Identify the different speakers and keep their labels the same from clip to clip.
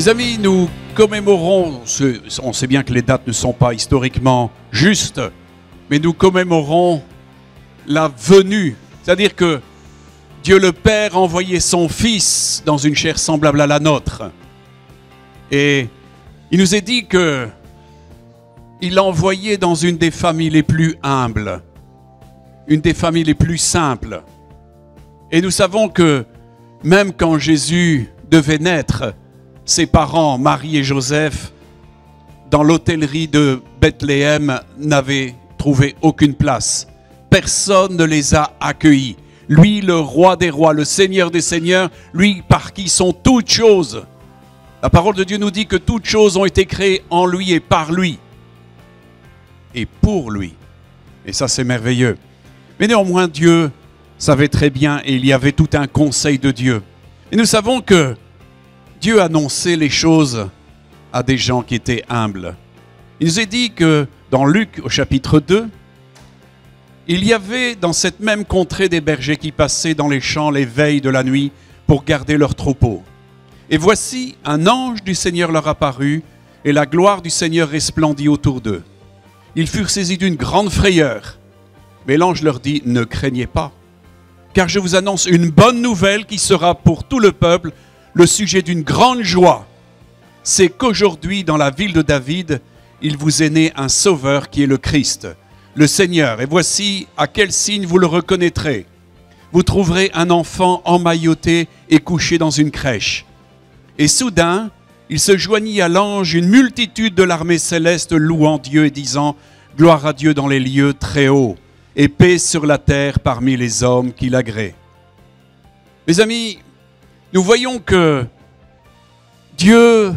Speaker 1: Mes amis, nous commémorons, on sait bien que les dates ne sont pas historiquement justes, mais nous commémorons la venue. C'est-à-dire que Dieu le Père a envoyé son Fils dans une chair semblable à la nôtre. Et il nous est dit que il l'a envoyé dans une des familles les plus humbles, une des familles les plus simples. Et nous savons que même quand Jésus devait naître, ses parents, Marie et Joseph, dans l'hôtellerie de Bethléem, n'avaient trouvé aucune place. Personne ne les a accueillis. Lui, le roi des rois, le Seigneur des seigneurs, lui par qui sont toutes choses. La parole de Dieu nous dit que toutes choses ont été créées en lui et par lui. Et pour lui. Et ça, c'est merveilleux. Mais néanmoins, Dieu savait très bien, et il y avait tout un conseil de Dieu. Et nous savons que Dieu annonçait les choses à des gens qui étaient humbles. Il nous est dit que dans Luc, au chapitre 2, il y avait dans cette même contrée des bergers qui passaient dans les champs les veilles de la nuit pour garder leurs troupeaux. Et voici, un ange du Seigneur leur apparut, et la gloire du Seigneur resplendit autour d'eux. Ils furent saisis d'une grande frayeur. Mais l'ange leur dit, ne craignez pas, car je vous annonce une bonne nouvelle qui sera pour tout le peuple le sujet d'une grande joie. C'est qu'aujourd'hui, dans la ville de David, il vous est né un sauveur qui est le Christ, le Seigneur. Et voici à quel signe vous le reconnaîtrez. Vous trouverez un enfant emmailloté et couché dans une crèche. Et soudain, il se joignit à l'ange une multitude de l'armée céleste louant Dieu et disant « Gloire à Dieu dans les lieux très hauts et paix sur la terre parmi les hommes qui l'agréent. » Mes amis, nous voyons que Dieu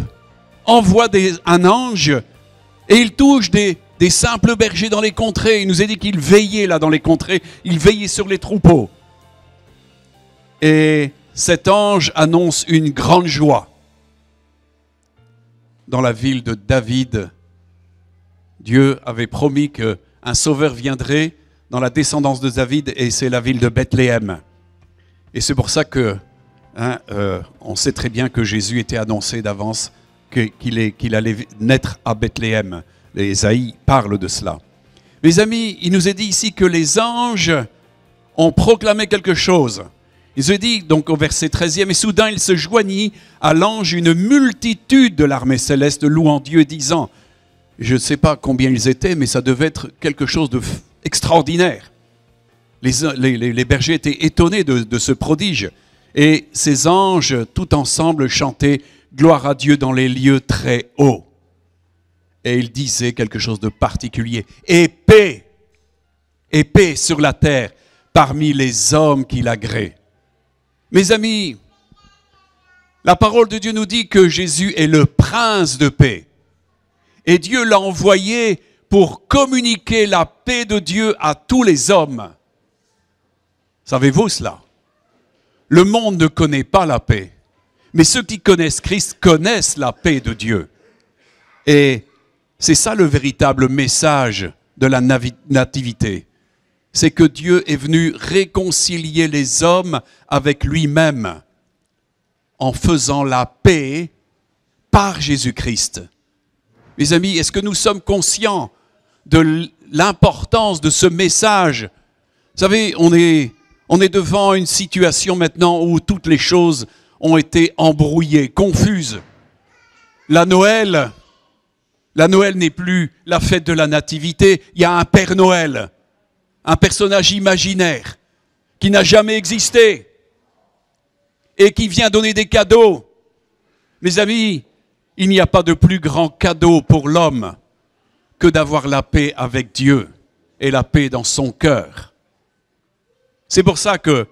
Speaker 1: envoie un ange et il touche des simples bergers dans les contrées. Il nous a dit qu'il veillait là dans les contrées, il veillait sur les troupeaux. Et cet ange annonce une grande joie. Dans la ville de David, Dieu avait promis qu'un sauveur viendrait dans la descendance de David, et c'est la ville de Bethléem. Et c'est pour ça que on sait très bien que Jésus était annoncé d'avance qu'il allait naître à Bethléem. Ésaïe parle de cela. Mes amis, il nous est dit ici que les anges ont proclamé quelque chose. Il se dit, donc au verset 13e, « Et soudain il se joignit à l'ange une multitude de l'armée céleste louant Dieu, disant, » je ne sais pas combien ils étaient, mais ça devait être quelque chose d'extraordinaire. Les bergers étaient étonnés de ce prodige. Et ces anges, tout ensemble, chantaient « Gloire à Dieu dans les lieux très hauts ». Et ils disaient quelque chose de particulier. « Et paix sur la terre parmi les hommes qui l'agréent. » Mes amis, la parole de Dieu nous dit que Jésus est le prince de paix. Et Dieu l'a envoyé pour communiquer la paix de Dieu à tous les hommes. Savez-vous cela? Le monde ne connaît pas la paix. Mais ceux qui connaissent Christ connaissent la paix de Dieu. Et c'est ça le véritable message de la nativité. C'est que Dieu est venu réconcilier les hommes avec lui-même en faisant la paix par Jésus-Christ. Mes amis, est-ce que nous sommes conscients de l'importance de ce message? Vous savez, on est devant une situation maintenant où toutes les choses ont été embrouillées, confuses. La Noël n'est plus la fête de la nativité, il y a un Père Noël. Un personnage imaginaire qui n'a jamais existé et qui vient donner des cadeaux. Mes amis, il n'y a pas de plus grand cadeau pour l'homme que d'avoir la paix avec Dieu et la paix dans son cœur. C'est pour ça que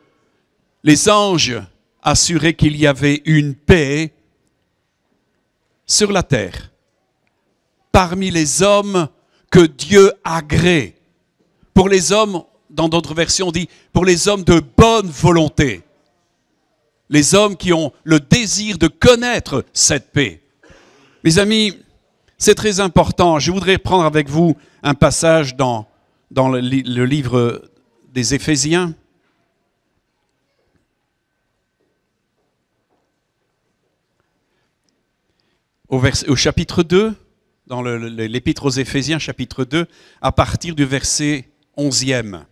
Speaker 1: les anges assuraient qu'il y avait une paix sur la terre parmi les hommes que Dieu agrée. Pour les hommes, dans d'autres versions, on dit pour les hommes de bonne volonté. Les hommes qui ont le désir de connaître cette paix. Mes amis, c'est très important. Je voudrais prendre avec vous un passage dans le livre des Éphésiens. au chapitre 2, dans l'Épître aux Éphésiens, chapitre 2, à partir du verset 11e.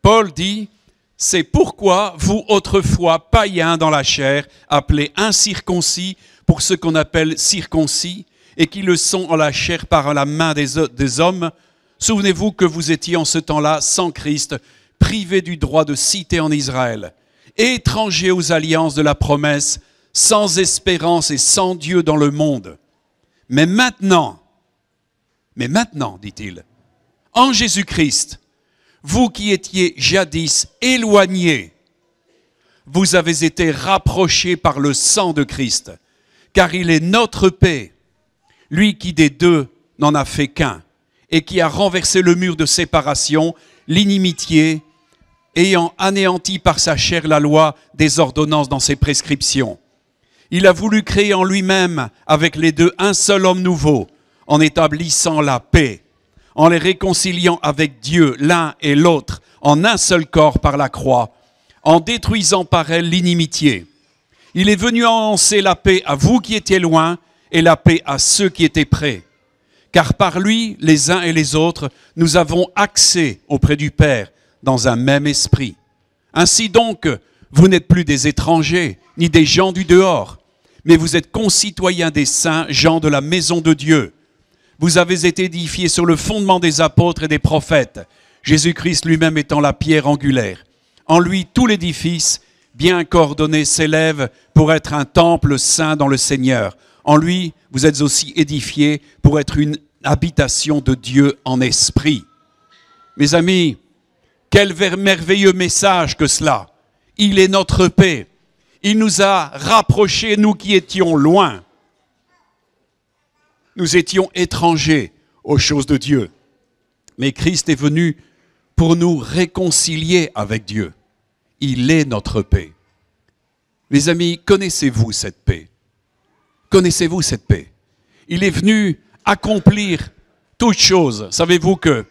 Speaker 1: Paul dit, « C'est pourquoi vous, autrefois païens dans la chair, appelés incirconcis pour ceux qu'on appelle circoncis, et qui le sont en la chair par la main des hommes, souvenez-vous que vous étiez en ce temps-là sans Christ, privés du droit de cité en Israël, étrangers aux alliances de la promesse, sans espérance et sans Dieu dans le monde. Mais maintenant, dit-il, en Jésus-Christ, vous qui étiez jadis éloignés, vous avez été rapprochés par le sang de Christ, car il est notre paix, lui qui des deux n'en a fait qu'un, et qui a renversé le mur de séparation, l'inimitié, ayant anéanti par sa chair la loi des ordonnances dans ses prescriptions. Il a voulu créer en lui-même, avec les deux, un seul homme nouveau, en établissant la paix, en les réconciliant avec Dieu l'un et l'autre, en un seul corps par la croix, en détruisant par elle l'inimitié. Il est venu annoncer la paix à vous qui étiez loin, et la paix à ceux qui étaient près. Car par lui, les uns et les autres, nous avons accès auprès du Père dans un même esprit. Ainsi donc, vous n'êtes plus des étrangers, ni des gens du dehors, mais vous êtes concitoyens des saints, gens de la maison de Dieu. Vous avez été édifiés sur le fondement des apôtres et des prophètes, Jésus-Christ lui-même étant la pierre angulaire. En lui, tout l'édifice, bien coordonné, s'élève pour être un temple saint dans le Seigneur. En lui, vous êtes aussi édifiés pour être une habitation de Dieu en esprit. Mes amis, quel merveilleux message que cela! Il est notre paix. Il nous a rapprochés, nous qui étions loin. Nous étions étrangers aux choses de Dieu. Mais Christ est venu pour nous réconcilier avec Dieu. Il est notre paix. Mes amis, connaissez-vous cette paix? Connaissez-vous cette paix? Il est venu accomplir toutes choses. Savez-vous que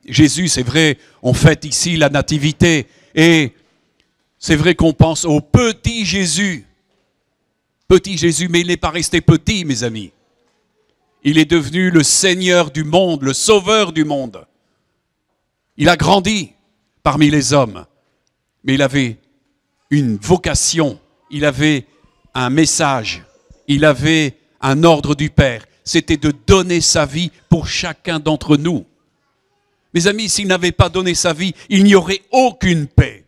Speaker 1: Jésus, c'est vrai, on fête ici la nativité et c'est vrai qu'on pense au petit Jésus. Petit Jésus, mais il n'est pas resté petit, mes amis. Il est devenu le Seigneur du monde, le Sauveur du monde. Il a grandi parmi les hommes, mais il avait une vocation, il avait un message. Il avait un ordre du Père, c'était de donner sa vie pour chacun d'entre nous. Mes amis, s'il n'avait pas donné sa vie, il n'y aurait aucune paix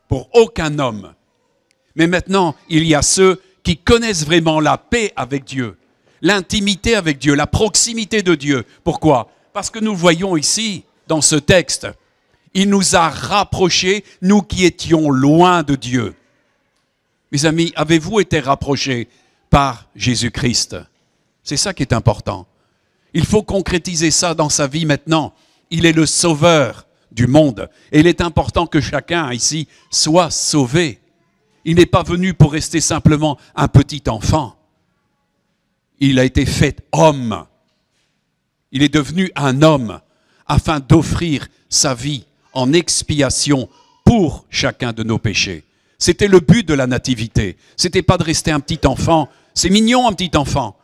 Speaker 1: pour aucun homme. Mais maintenant, il y a ceux qui connaissent vraiment la paix avec Dieu, l'intimité avec Dieu, la proximité de Dieu. Pourquoi? Parce que nous voyons ici, dans ce texte, il nous a rapprochés, nous qui étions loin de Dieu. Mes amis, avez-vous été rapprochés par Jésus-Christ? C'est ça qui est important. Il faut concrétiser ça dans sa vie maintenant. Il est le sauveur du monde. Et il est important que chacun ici soit sauvé. Il n'est pas venu pour rester simplement un petit enfant. Il a été fait homme. Il est devenu un homme afin d'offrir sa vie en expiation pour chacun de nos péchés. C'était le but de la nativité. C'était pas de rester un petit enfant. C'est mignon un petit enfant.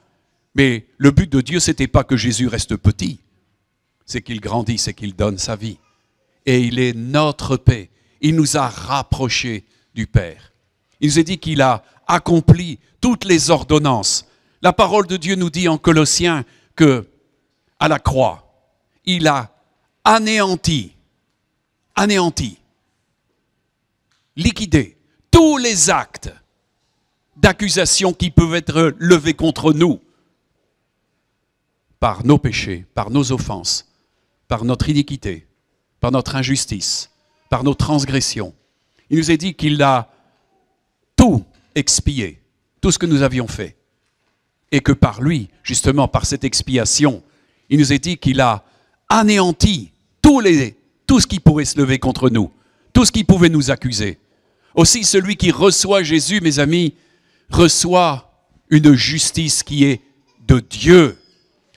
Speaker 1: Mais le but de Dieu, c'était pas que Jésus reste petit. C'est qu'il grandisse et qu'il donne sa vie. Et il est notre paix. Il nous a rapprochés du Père. Il nous a dit qu'il a accompli toutes les ordonnances. La parole de Dieu nous dit en Colossiens que, à la croix, il a anéanti, liquidé tous les actes d'accusation qui peuvent être levés contre nous par nos péchés, par nos offenses, par notre iniquité, par notre injustice, par nos transgressions. Il nous a dit qu'il a tout expié, tout ce que nous avions fait. Et que par lui, justement par cette expiation, il nous a dit qu'il a anéanti tout ce qui pourrait se lever contre nous, tout ce qui pouvait nous accuser. Aussi, celui qui reçoit Jésus, mes amis, reçoit une justice qui est de Dieu.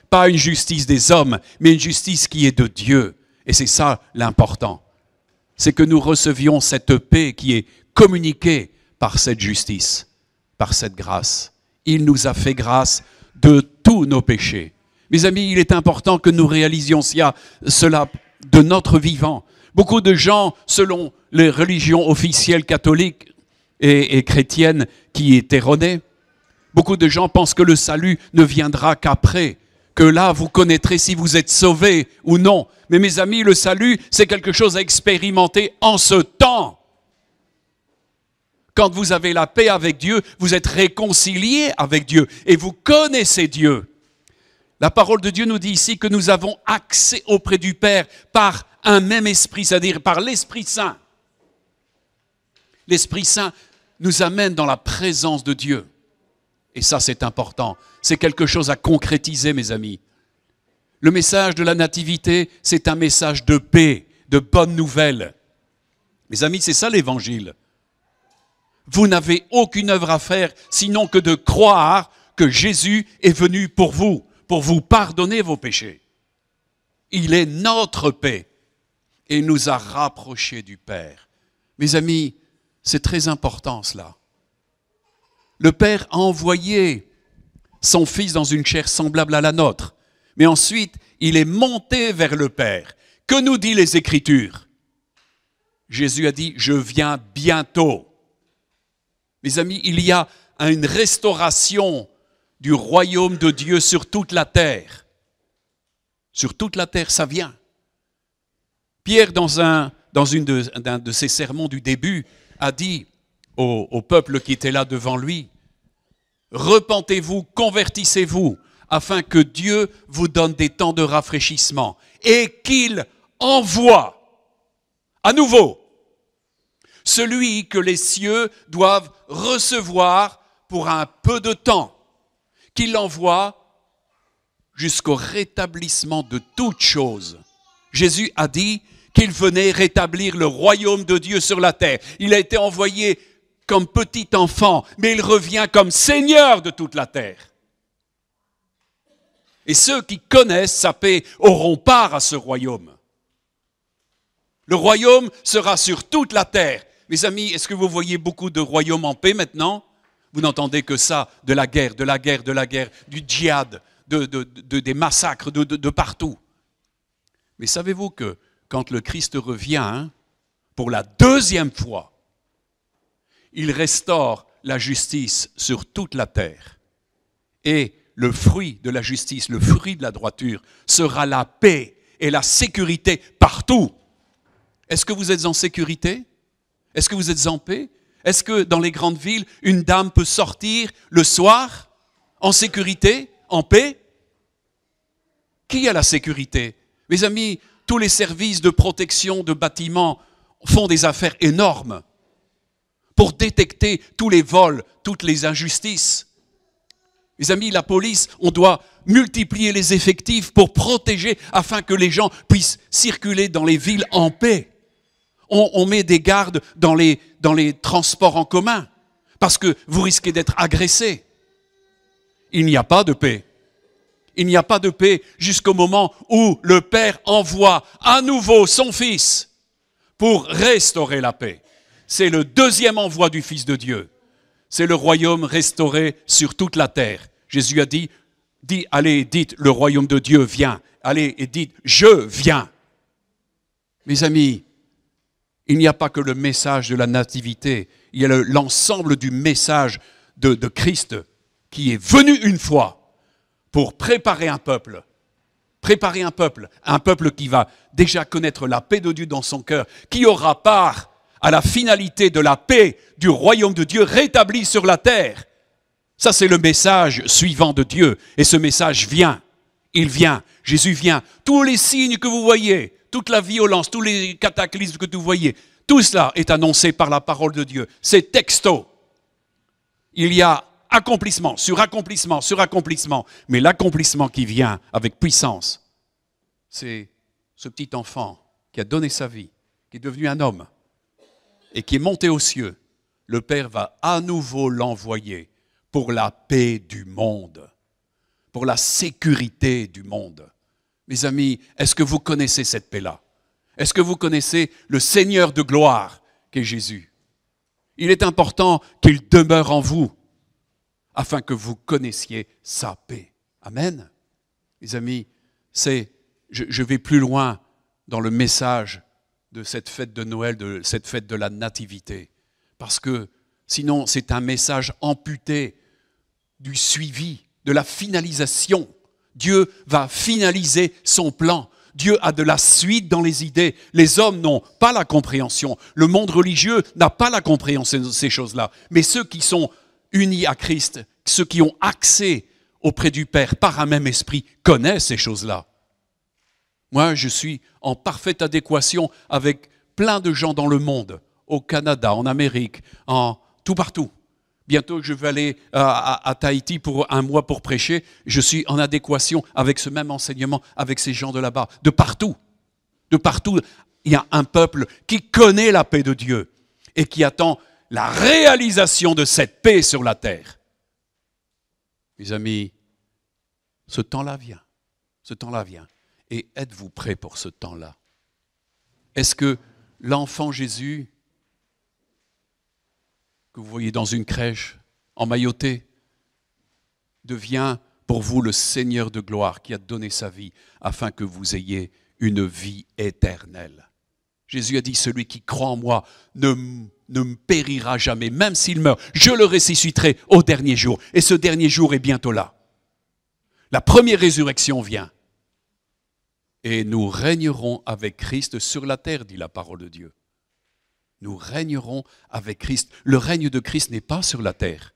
Speaker 1: Pas une justice des hommes, mais une justice qui est de Dieu. Et c'est ça l'important. C'est que nous recevions cette paix qui est communiquée par cette justice, par cette grâce. il nous a fait grâce de tous nos péchés. Mes amis, il est important que nous réalisions cela de notre vivant. Beaucoup de gens, selon les religions officielles catholiques et chrétiennes qui est erronée, beaucoup de gens pensent que le salut ne viendra qu'après, que là vous connaîtrez si vous êtes sauvés ou non. Mais mes amis, le salut, c'est quelque chose à expérimenter en ce temps. Quand vous avez la paix avec Dieu, vous êtes réconciliés avec Dieu et vous connaissez Dieu. La parole de Dieu nous dit ici que nous avons accès auprès du Père par un même esprit, c'est-à-dire par l'Esprit Saint. L'Esprit Saint nous amène dans la présence de Dieu. Et ça, c'est important. C'est quelque chose à concrétiser, mes amis. Le message de la nativité, c'est un message de paix, de bonnes nouvelles. Mes amis, c'est ça l'évangile. Vous n'avez aucune œuvre à faire, sinon que de croire que Jésus est venu pour vous pardonner vos péchés. Il est notre paix et il nous a rapprochés du Père. Mes amis, c'est très important cela. Le Père a envoyé son Fils dans une chair semblable à la nôtre. Mais ensuite, il est monté vers le Père. Que nous dit les Écritures? Jésus a dit, je viens bientôt. Mes amis, il y a une restauration du royaume de Dieu sur toute la terre. Sur toute la terre, ça vient. Pierre, dans un de ses sermons du début, a dit au peuple qui était là devant lui, « Repentez-vous, convertissez-vous, afin que Dieu vous donne des temps de rafraîchissement et qu'il envoie à nouveau celui que les cieux doivent recevoir pour un peu de temps, qu'il envoie jusqu'au rétablissement de toutes choses. » Jésus a dit qu'il venait rétablir le royaume de Dieu sur la terre. Il a été envoyé comme petit enfant, mais il revient comme Seigneur de toute la terre. Et ceux qui connaissent sa paix auront part à ce royaume. Le royaume sera sur toute la terre. Mes amis, est-ce que vous voyez beaucoup de royaumes en paix maintenant? Vous n'entendez que ça, de la guerre, du djihad, des massacres de partout. Mais savez-vous que quand le Christ revient, pour la deuxième fois, il restaure la justice sur toute la terre. Et le fruit de la justice, le fruit de la droiture, sera la paix et la sécurité partout. Est-ce que vous êtes en sécurité? Est-ce que vous êtes en paix? Est-ce que dans les grandes villes, une dame peut sortir le soir en sécurité, en paix? Qui a la sécurité? Mes amis, tous les services de protection de bâtiments font des affaires énormes pour détecter tous les vols, toutes les injustices. Mes amis, la police, on doit multiplier les effectifs pour protéger afin que les gens puissent circuler dans les villes en paix. On met des gardes dans les transports en commun parce que vous risquez d'être agressés. Il n'y a pas de paix. Il n'y a pas de paix jusqu'au moment où le Père envoie à nouveau son Fils pour restaurer la paix. C'est le deuxième envoi du Fils de Dieu. C'est le royaume restauré sur toute la terre. Jésus a dit, allez, dites, le royaume de Dieu vient. Allez et dites, je viens. Mes amis, il n'y a pas que le message de la nativité, il y a l'ensemble du message de Christ qui est venu une fois pour préparer un peuple qui va déjà connaître la paix de Dieu dans son cœur, qui aura part à la finalité de la paix du royaume de Dieu rétabli sur la terre. Ça, c'est le message suivant de Dieu. Et ce message vient. Il vient. Jésus vient. Tous les signes que vous voyez, toute la violence, tous les cataclysmes que vous voyez, tout cela est annoncé par la parole de Dieu. C'est texto. Il y a accomplissement, sur accomplissement, sur accomplissement. Mais l'accomplissement qui vient avec puissance, c'est ce petit enfant qui a donné sa vie, qui est devenu un homme et qui est monté aux cieux. Le Père va à nouveau l'envoyer pour la paix du monde, pour la sécurité du monde. Mes amis, est-ce que vous connaissez cette paix-là? Est-ce que vous connaissez le Seigneur de gloire qu'est Jésus? Il est important qu'il demeure en vous, afin que vous connaissiez sa paix. Amen. Les amis, je vais plus loin dans le message de cette fête de Noël, de cette fête de la Nativité. Parce que sinon, c'est un message amputé du suivi, de la finalisation. Dieu va finaliser son plan. Dieu a de la suite dans les idées. Les hommes n'ont pas la compréhension. Le monde religieux n'a pas la compréhension de ces choses-là. Mais ceux qui sont unis à Christ, ceux qui ont accès auprès du Père par un même esprit, connaissent ces choses-là. Moi, je suis en parfaite adéquation avec plein de gens dans le monde, au Canada, en Amérique, tout partout. Bientôt, je vais aller à Tahiti pour un mois pour prêcher. Je suis en adéquation avec ce même enseignement, avec ces gens de là-bas. De partout, il y a un peuple qui connaît la paix de Dieu et qui attend la réalisation de cette paix sur la terre. Mes amis, ce temps-là vient. Ce temps-là vient. Et êtes-vous prêts pour ce temps-là? Est-ce que l'enfant Jésus, que vous voyez dans une crèche, emmailloté, devient pour vous le Seigneur de gloire qui a donné sa vie afin que vous ayez une vie éternelle? Jésus a dit, celui qui croit en moi ne me périra jamais, même s'il meurt. Je le ressusciterai au dernier jour. Et ce dernier jour est bientôt là. La première résurrection vient. Et nous régnerons avec Christ sur la terre, dit la parole de Dieu. Nous régnerons avec Christ. Le règne de Christ n'est pas sur la terre.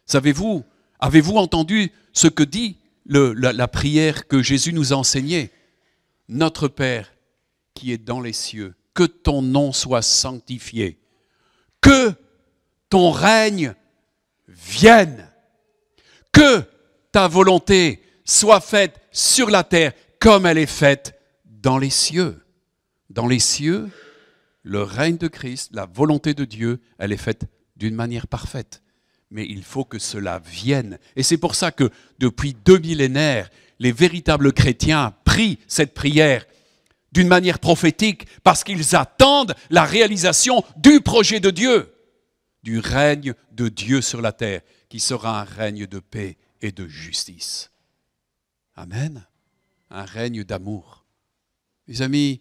Speaker 1: Savez-vous, avez-vous entendu ce que dit la prière que Jésus nous a enseignée? Notre Père qui est dans les cieux, que ton nom soit sanctifié, que ton règne vienne, que ta volonté soit faite sur la terre comme elle est faite dans les cieux. Dans les cieux, le règne de Christ, la volonté de Dieu, elle est faite d'une manière parfaite. Mais il faut que cela vienne. Et c'est pour ça que depuis 2 millénaires, les véritables chrétiens prient cette prière d'une manière prophétique parce qu'ils attendent la réalisation du projet de Dieu, du règne de Dieu sur la terre, qui sera un règne de paix et de justice. Amen. Un règne d'amour. Mes amis,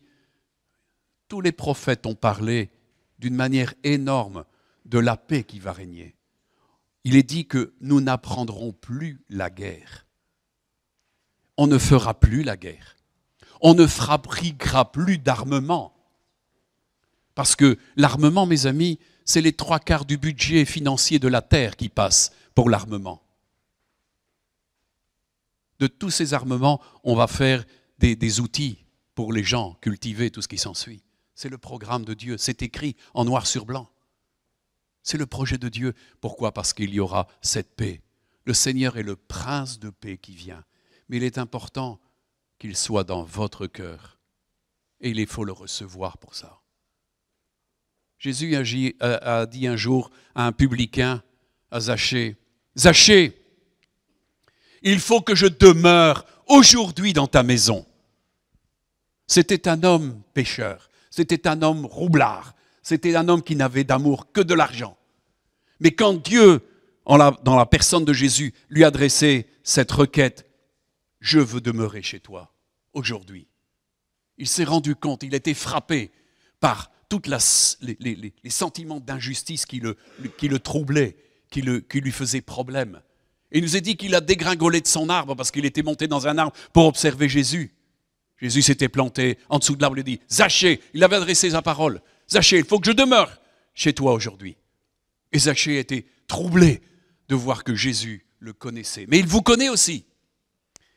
Speaker 1: tous les prophètes ont parlé d'une manière énorme de la paix qui va régner. Il est dit que nous n'apprendrons plus la guerre. On ne fera plus la guerre. On ne fabriquera plus d'armement. Parce que l'armement, mes amis, c'est les 3/4 du budget financier de la terre qui passe pour l'armement. De tous ces armements, on va faire des outils pour les gens, cultiver tout ce qui s'ensuit. C'est le programme de Dieu, c'est écrit en noir sur blanc. C'est le projet de Dieu. Pourquoi? Parce qu'il y aura cette paix. Le Seigneur est le prince de paix qui vient. Mais il est important qu'il soit dans votre cœur. Et il faut le recevoir pour ça. Jésus a dit un jour à un publicain, à Zachée, « Zachée, il faut que je demeure aujourd'hui dans ta maison. » C'était un homme pécheur, c'était un homme roublard, c'était un homme qui n'avait d'amour que de l'argent. Mais quand Dieu, dans la personne de Jésus, lui adressait cette requête, « Je veux demeurer chez toi aujourd'hui », il s'est rendu compte, il a été frappé par tous les sentiments d'injustice qui le troublaient, qui lui faisaient problème. Et il nous est dit qu'il a dégringolé de son arbre parce qu'il était monté dans un arbre pour observer Jésus. Jésus s'était planté en dessous de l'arbre et dit « Zachée », il avait adressé sa parole, « Zachée, il faut que je demeure chez toi aujourd'hui ». Et Zachée était troublé de voir que Jésus le connaissait. Mais il vous connaît aussi.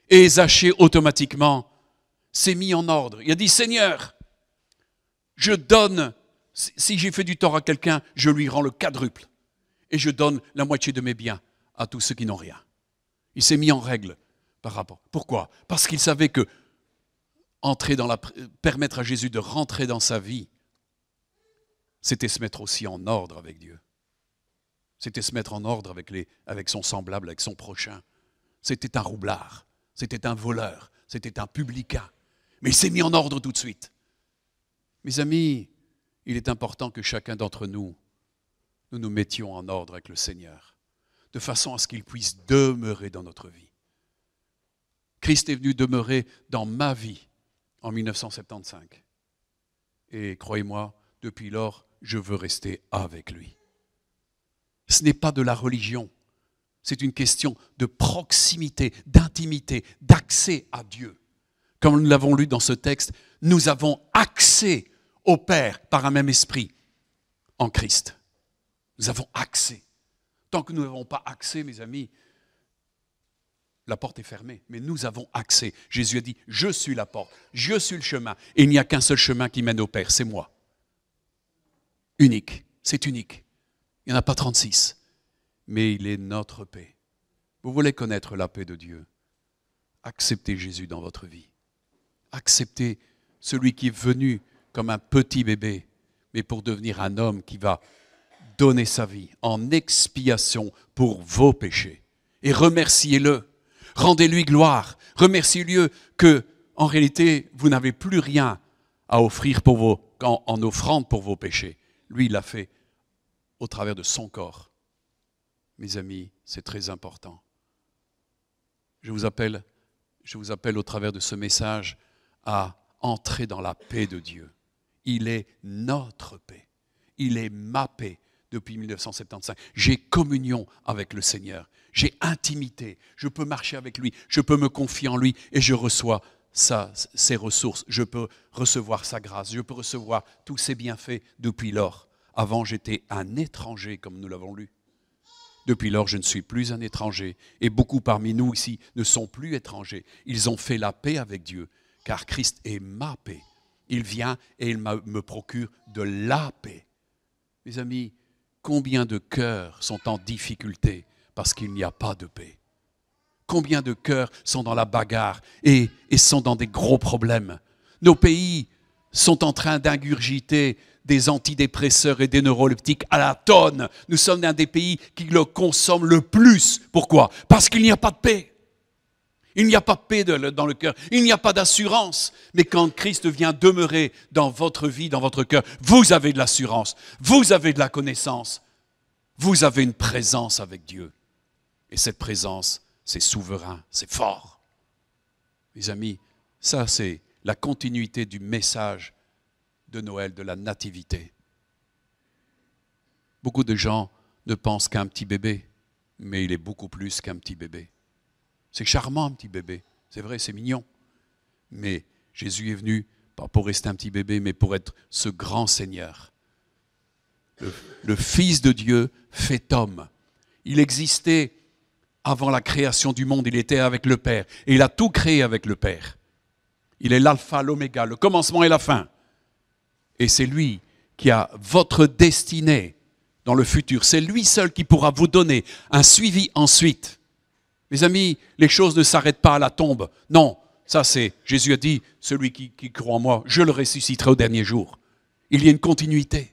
Speaker 1: Et Zachée, automatiquement, s'est mis en ordre. Il a dit « Seigneur, je donne, si j'ai fait du tort à quelqu'un, je lui rends le quadruple. Et je donne la moitié de mes biens à tous ceux qui n'ont rien. » Il s'est mis en règle par rapport. Pourquoi? Parce qu'il savait que permettre à Jésus de rentrer dans sa vie, c'était se mettre aussi en ordre avec Dieu. C'était se mettre en ordre avec son semblable, avec son prochain. C'était un roublard, c'était un voleur, c'était un publicain. Mais il s'est mis en ordre tout de suite. Mes amis, il est important que chacun d'entre nous, nous mettions en ordre avec le Seigneur. de façon à ce qu'il puisse demeurer dans notre vie. Christ est venu demeurer dans ma vie en 1975. Et croyez-moi, depuis lors, je veux rester avec lui. Ce n'est pas de la religion, c'est une question de proximité, d'intimité, d'accès à Dieu. Comme nous l'avons lu dans ce texte, nous avons accès au Père par un même esprit en Christ. Nous avons accès. Tant que nous n'avons pas accès, mes amis, la porte est fermée, mais nous avons accès. Jésus a dit, je suis la porte, je suis le chemin, et il n'y a qu'un seul chemin qui mène au Père, c'est moi. Unique, c'est unique. Il n'y en a pas 36, mais il est notre paix. Vous voulez connaître la paix de Dieu? Acceptez Jésus dans votre vie. Acceptez celui qui est venu comme un petit bébé, mais pour devenir un homme qui va donner sa vie en expiation pour vos péchés. Et remerciez-le. Rendez-lui gloire. Remerciez-le que, en réalité, vous n'avez plus rien à offrir en offrande pour vos péchés. Lui, il l'a fait au travers de son corps. Mes amis, c'est très important. Je vous appelle au travers de ce message à entrer dans la paix de Dieu. Il est notre paix. Il est ma paix depuis 1975. J'ai communion avec le Seigneur. J'ai intimité. Je peux marcher avec lui. Je peux me confier en lui et je reçois ses ressources. Je peux recevoir sa grâce. Je peux recevoir tous ses bienfaits depuis lors. Avant, j'étais un étranger, comme nous l'avons lu. Depuis lors, je ne suis plus un étranger. Et beaucoup parmi nous ici ne sont plus étrangers. Ils ont fait la paix avec Dieu, car Christ est ma paix. Il vient et il me procure de la paix. Mes amis, combien de cœurs sont en difficulté parce qu'il n'y a pas de paix? Combien de cœurs sont dans la bagarre et sont dans des gros problèmes? Nos pays sont en train d'ingurgiter des antidépresseurs et des neuroleptiques à la tonne. Nous sommes un des pays qui le consomment le plus. Pourquoi? Parce qu'il n'y a pas de paix. Il n'y a pas de paix dans le cœur. Il n'y a pas d'assurance. Mais quand Christ vient demeurer dans votre vie, dans votre cœur, vous avez de l'assurance. Vous avez de la connaissance. Vous avez une présence avec Dieu. Et cette présence, c'est souverain, c'est fort. Mes amis, ça c'est la continuité du message de Noël, de la nativité. Beaucoup de gens ne pensent qu'à un petit bébé, mais il est beaucoup plus qu'un petit bébé. C'est charmant un petit bébé, c'est vrai, c'est mignon. Mais Jésus est venu, pas pour rester un petit bébé, mais pour être ce grand Seigneur. Le Fils de Dieu fait homme. Il existait avant la création du monde, il était avec le Père. Et il a tout créé avec le Père. Il est l'alpha, l'oméga, le commencement et la fin. Et c'est lui qui a votre destinée dans le futur. C'est lui seul qui pourra vous donner un suivi ensuite. Mes amis, les choses ne s'arrêtent pas à la tombe. Non, ça c'est, Jésus a dit, celui qui croit en moi, je le ressusciterai au dernier jour. Il y a une continuité.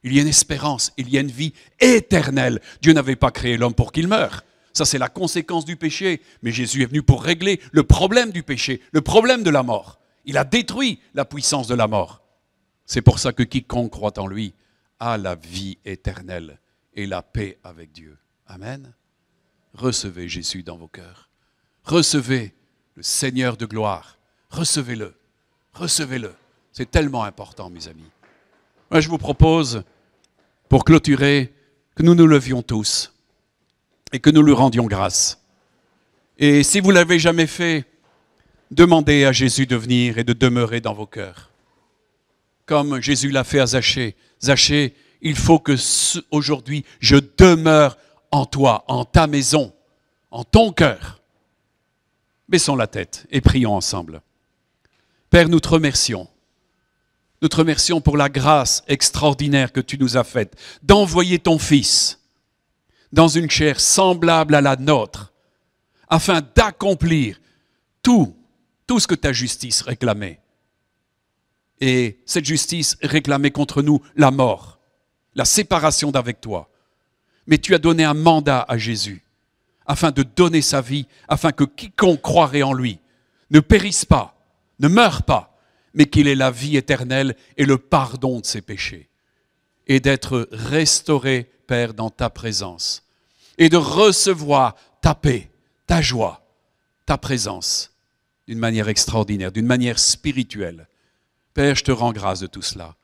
Speaker 1: Il y a une espérance. Il y a une vie éternelle. Dieu n'avait pas créé l'homme pour qu'il meure. Ça c'est la conséquence du péché. Mais Jésus est venu pour régler le problème du péché, le problème de la mort. Il a détruit la puissance de la mort. C'est pour ça que quiconque croit en lui a la vie éternelle et la paix avec Dieu. Amen. Recevez Jésus dans vos cœurs. Recevez le Seigneur de gloire. Recevez-le. Recevez-le. C'est tellement important, mes amis. Moi, je vous propose, pour clôturer, que nous nous levions tous et que nous lui rendions grâce. Et si vous ne l'avez jamais fait, demandez à Jésus de venir et de demeurer dans vos cœurs. Comme Jésus l'a fait à Zachée. Zachée, il faut que aujourd'hui, je demeure en toi, en ta maison, en ton cœur. Baissons la tête et prions ensemble. Père, nous te remercions. Nous te remercions pour la grâce extraordinaire que tu nous as faite d'envoyer ton Fils dans une chair semblable à la nôtre, afin d'accomplir tout ce que ta justice réclamait. Et cette justice réclamait contre nous la mort, la séparation d'avec toi. Mais tu as donné un mandat à Jésus, afin de donner sa vie, afin que quiconque croirait en lui ne périsse pas, ne meure pas, mais qu'il ait la vie éternelle et le pardon de ses péchés. Et d'être restauré, Père, dans ta présence. et de recevoir ta paix, ta joie, ta présence d'une manière extraordinaire, d'une manière spirituelle. Père, je te rends grâce de tout cela.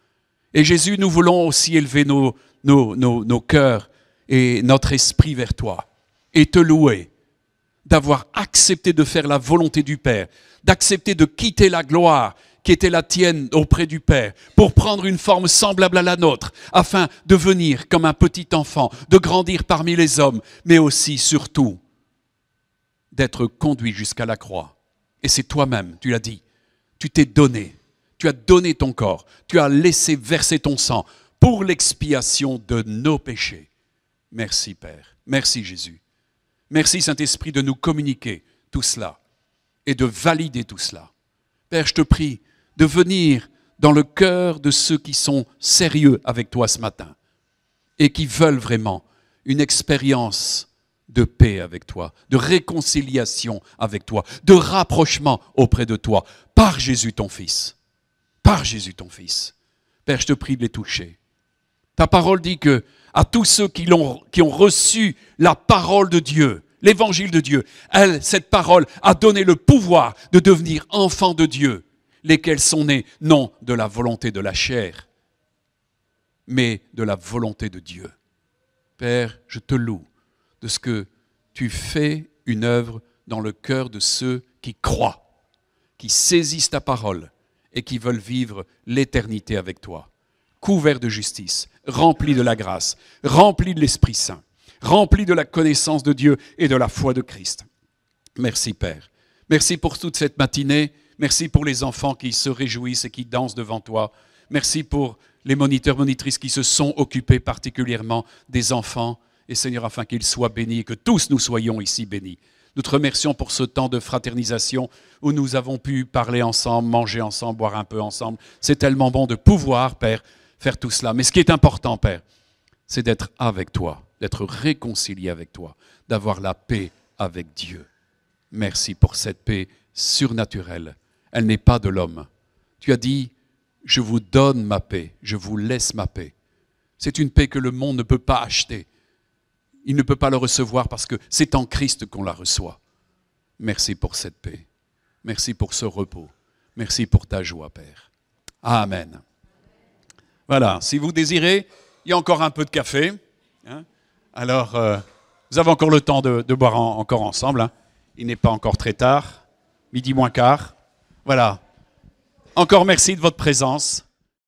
Speaker 1: Et Jésus, nous voulons aussi élever nos cœurs et notre esprit vers toi et te louer d'avoir accepté de faire la volonté du Père, d'accepter de quitter la gloire qui était la tienne auprès du Père, pour prendre une forme semblable à la nôtre, afin de venir comme un petit enfant, de grandir parmi les hommes, mais aussi, surtout, d'être conduit jusqu'à la croix. Et c'est toi-même, tu l'as dit, tu t'es donné, tu as donné ton corps, tu as laissé verser ton sang pour l'expiation de nos péchés. Merci Père, merci Jésus. Merci Saint-Esprit de nous communiquer tout cela et de valider tout cela. Père, je te prie de venir dans le cœur de ceux qui sont sérieux avec toi ce matin et qui veulent vraiment une expérience de paix avec toi, de réconciliation avec toi, de rapprochement auprès de toi, par Jésus ton Fils. Par Jésus ton Fils. Père, je te prie de les toucher. Ta parole dit que à tous ceux qui ont reçu la parole de Dieu, l'évangile de Dieu, cette parole a donné le pouvoir de devenir enfants de Dieu, lesquels sont nés non de la volonté de la chair, mais de la volonté de Dieu. Père, je te loue de ce que tu fais une œuvre dans le cœur de ceux qui croient, qui saisissent ta parole et qui veulent vivre l'éternité avec toi, couverts de justice, remplis de la grâce, remplis de l'Esprit Saint, remplis de la connaissance de Dieu et de la foi de Christ. Merci Père. Merci pour toute cette matinée. Merci pour les enfants qui se réjouissent et qui dansent devant toi. Merci pour les moniteurs, monitrices qui se sont occupés particulièrement des enfants. Et Seigneur, afin qu'ils soient bénis et que tous nous soyons ici bénis. Nous te remercions pour ce temps de fraternisation où nous avons pu parler ensemble, manger ensemble, boire un peu ensemble. C'est tellement bon de pouvoir, Père, faire tout cela. Mais ce qui est important, Père, c'est d'être avec toi, d'être réconcilié avec toi, d'avoir la paix avec Dieu. Merci pour cette paix surnaturelle. Elle n'est pas de l'homme. Tu as dit, je vous donne ma paix, je vous laisse ma paix. C'est une paix que le monde ne peut pas acheter. Il ne peut pas le recevoir parce que c'est en Christ qu'on la reçoit. Merci pour cette paix. Merci pour ce repos. Merci pour ta joie, Père. Amen. Voilà, si vous désirez, il y a encore un peu de café. Hein? Alors, vous avez encore le temps de boire encore ensemble. Hein? Il n'est pas encore très tard, midi moins quart. Voilà. Encore merci de votre présence.